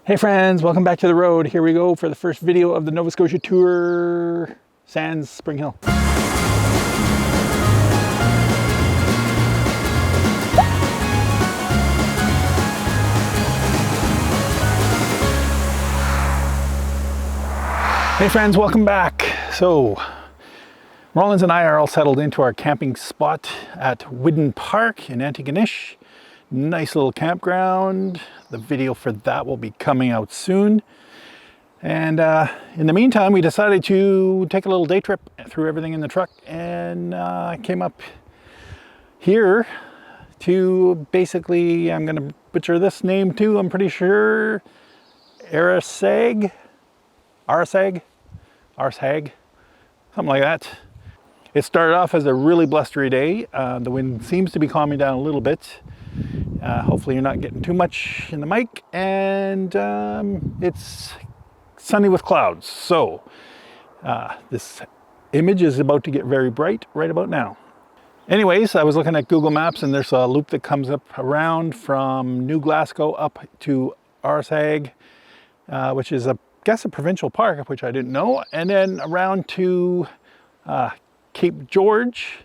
Hey friends, welcome back to the road. Here we go for the first video of the Nova Scotia tour, sans Spring Hill. Hey friends, welcome back. So, Rollins and I are all settled into our camping spot at Widden Park in Antigonish. Nice little campground. The video for that will be coming out soon. And in the meantime, we decided to take a little day trip, threw everything in the truck, and came up here to basically, I'm going to butcher this name too, I'm pretty sure, Rsag, something like that. It started off as a really blustery day. The wind seems to be calming down a little bit. Hopefully you're not getting too much in the mic, and it's sunny with clouds. So this image is about to get very bright right about now. Anyways, I was looking at Google Maps, and there's a loop that comes up around from New Glasgow up to Arisaig, which is, I guess, a provincial park, which I didn't know, and then around to Cape George,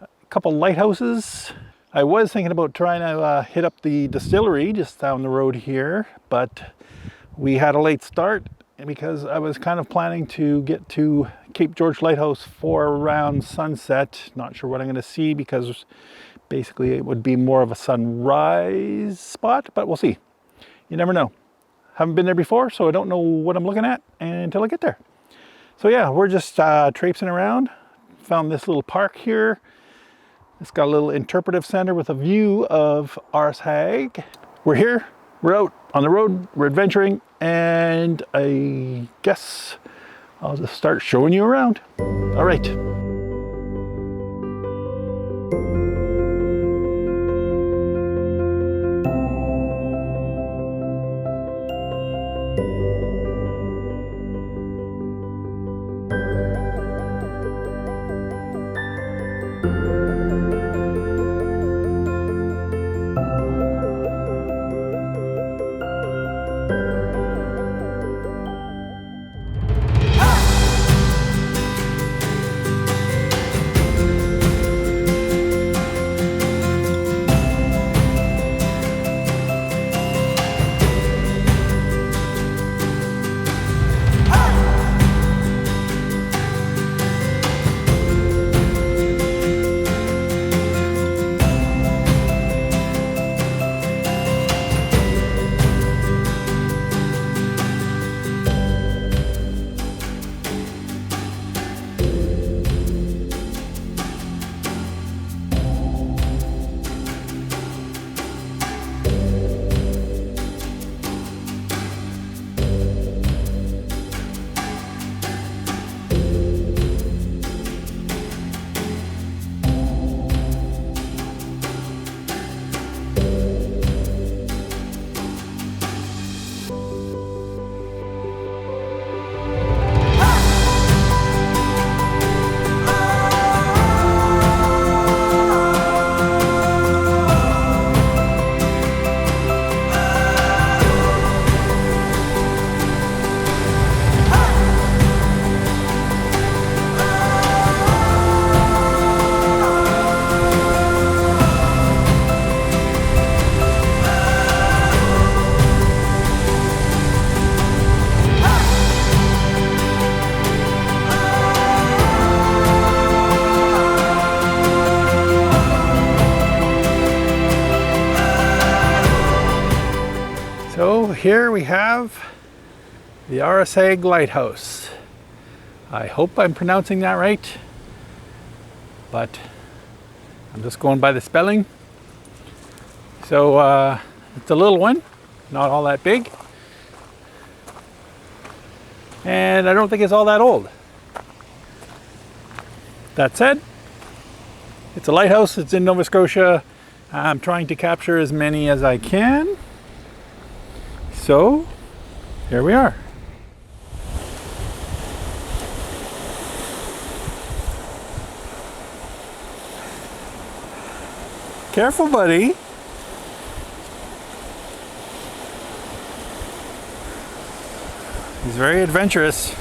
a couple lighthouses. I was thinking about trying to hit up the distillery just down the road here, but we had a late start because I was kind of planning to get to Cape George Lighthouse for around sunset. Not sure what I'm going to see because basically it would be more of a sunrise spot, but we'll see. You never know. Haven't been there before, so I don't know what I'm looking at until I get there. So yeah, we're just traipsing around. Found this little park here. It's got a little interpretive center with a view of Rsag. We're here, we're out on the road, we're adventuring, and I guess I'll just start showing you around. All right. So here we have the Arisaig Lighthouse. I hope I'm pronouncing that right, but I'm just going by the spelling. So it's a little one, not all that big, and I don't think it's all that old. That said, it's a lighthouse, it's in Nova Scotia. I'm trying to capture as many as I can. So, here we are. Careful, buddy. He's very adventurous.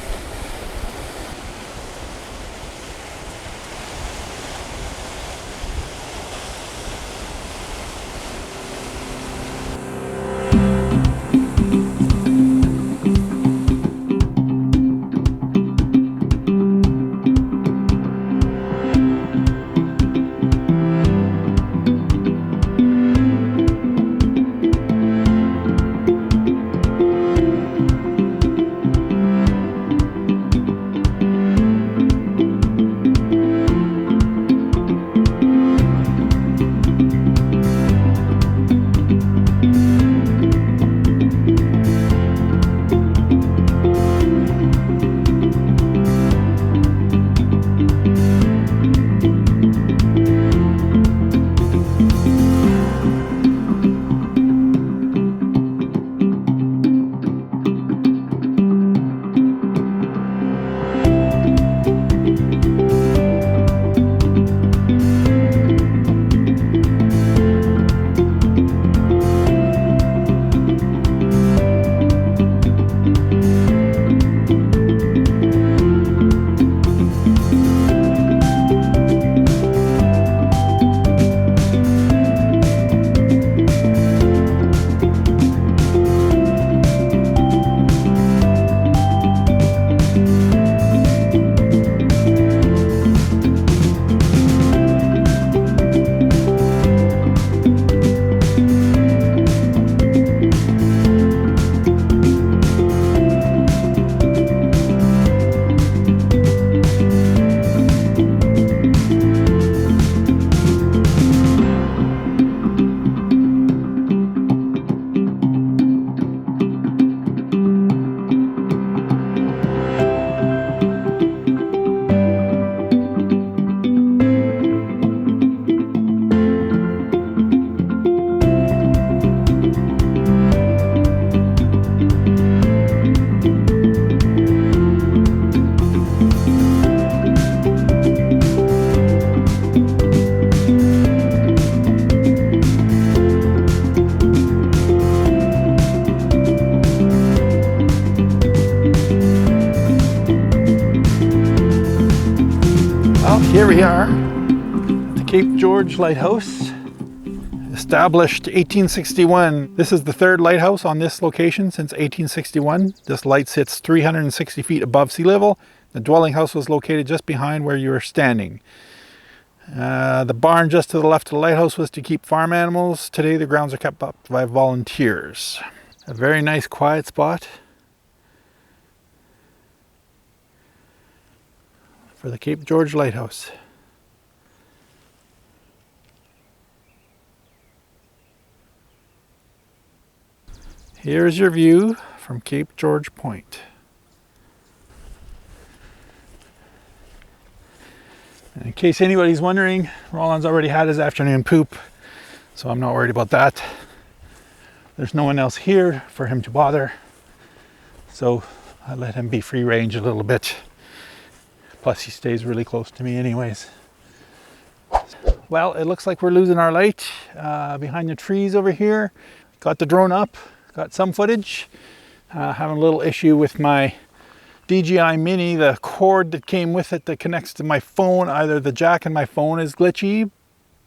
Here we are at the Cape George Lighthouse, established 1861. This is the third lighthouse on this location since 1861. This light sits 360 feet above sea level. The dwelling house was located just behind where you are standing. The barn just to the left of the lighthouse was to keep farm animals. Today the grounds are kept up by volunteers. A very nice quiet spot for the Cape George Lighthouse. Here's your view from Cape George Point. And in case anybody's wondering, Rollins already had his afternoon poop, so I'm not worried about that. There's no one else here for him to bother, so I let him be free range a little bit. Plus he stays really close to me anyways. Well, it looks like we're losing our light behind the trees over here. Got the drone up, got some footage. Having a little issue with my DJI Mini, the cord that came with it that connects to my phone. Either the jack in my phone is glitchy,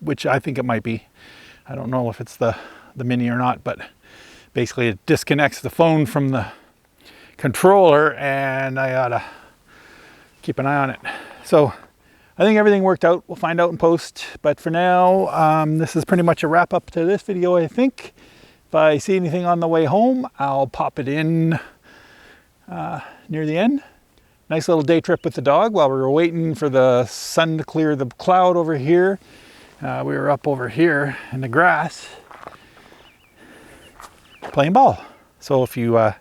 which I think it might be. I don't know if it's the Mini or not, but basically it disconnects the phone from the controller and I gotta keep an eye on it. So I think everything worked out. We'll find out in post. But for now, this is pretty much a wrap up to this video, I think. If I see anything on the way home, I'll pop it in near the end. Nice little day trip with the dog while we were waiting for the sun to clear the cloud over here. We were up over here in the grass playing ball. So if you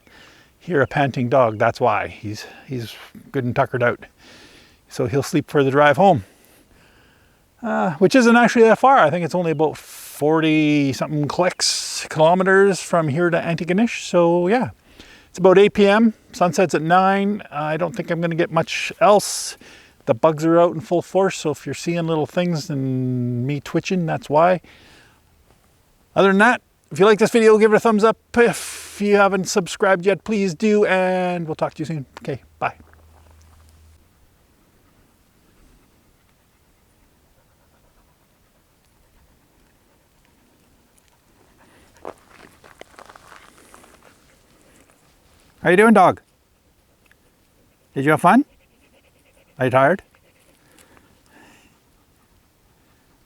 hear a panting dog, that's why. He's good and tuckered out. So he'll sleep for the drive home, which isn't actually that far. I think it's only about 40 something kilometers from here to Antigonish. So yeah, it's about 8 p.m. Sunset's at 9. I don't think I'm going to get much else. The bugs are out in full force. So if you're seeing little things and me twitching, that's why. Other than that, if you like this video, give it a thumbs up. If If you haven't subscribed yet, please do, and we'll talk to you soon. Okay, bye. How you doing, dog? Did you have fun? Are you tired?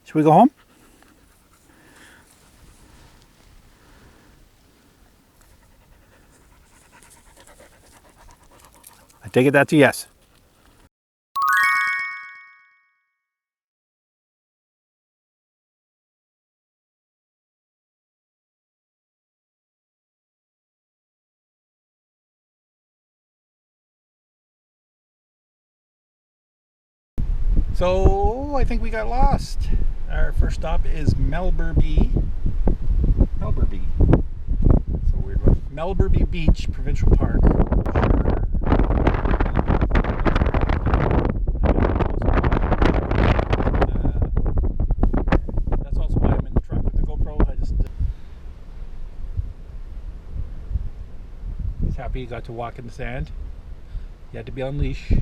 Should we go home? I take it that's a yes. So I think we got lost. Our first stop is Melbourne. It's a weird one. Melbourne Beach, Provincial Park. That's also why I'm in the truck with the GoPro. He's happy he got to walk in the sand. He had to be on leash.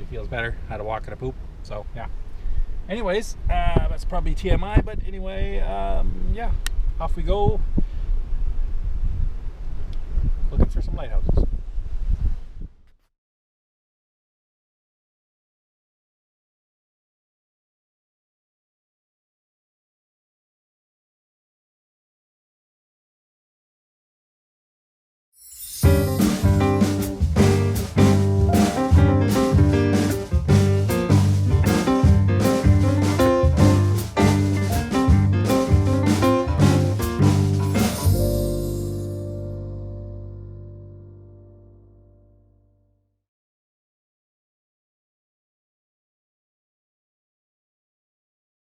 Feels better how to walk in a poop, so yeah. Anyways, that's probably TMI, but anyway, yeah, off we go looking for some lighthouses.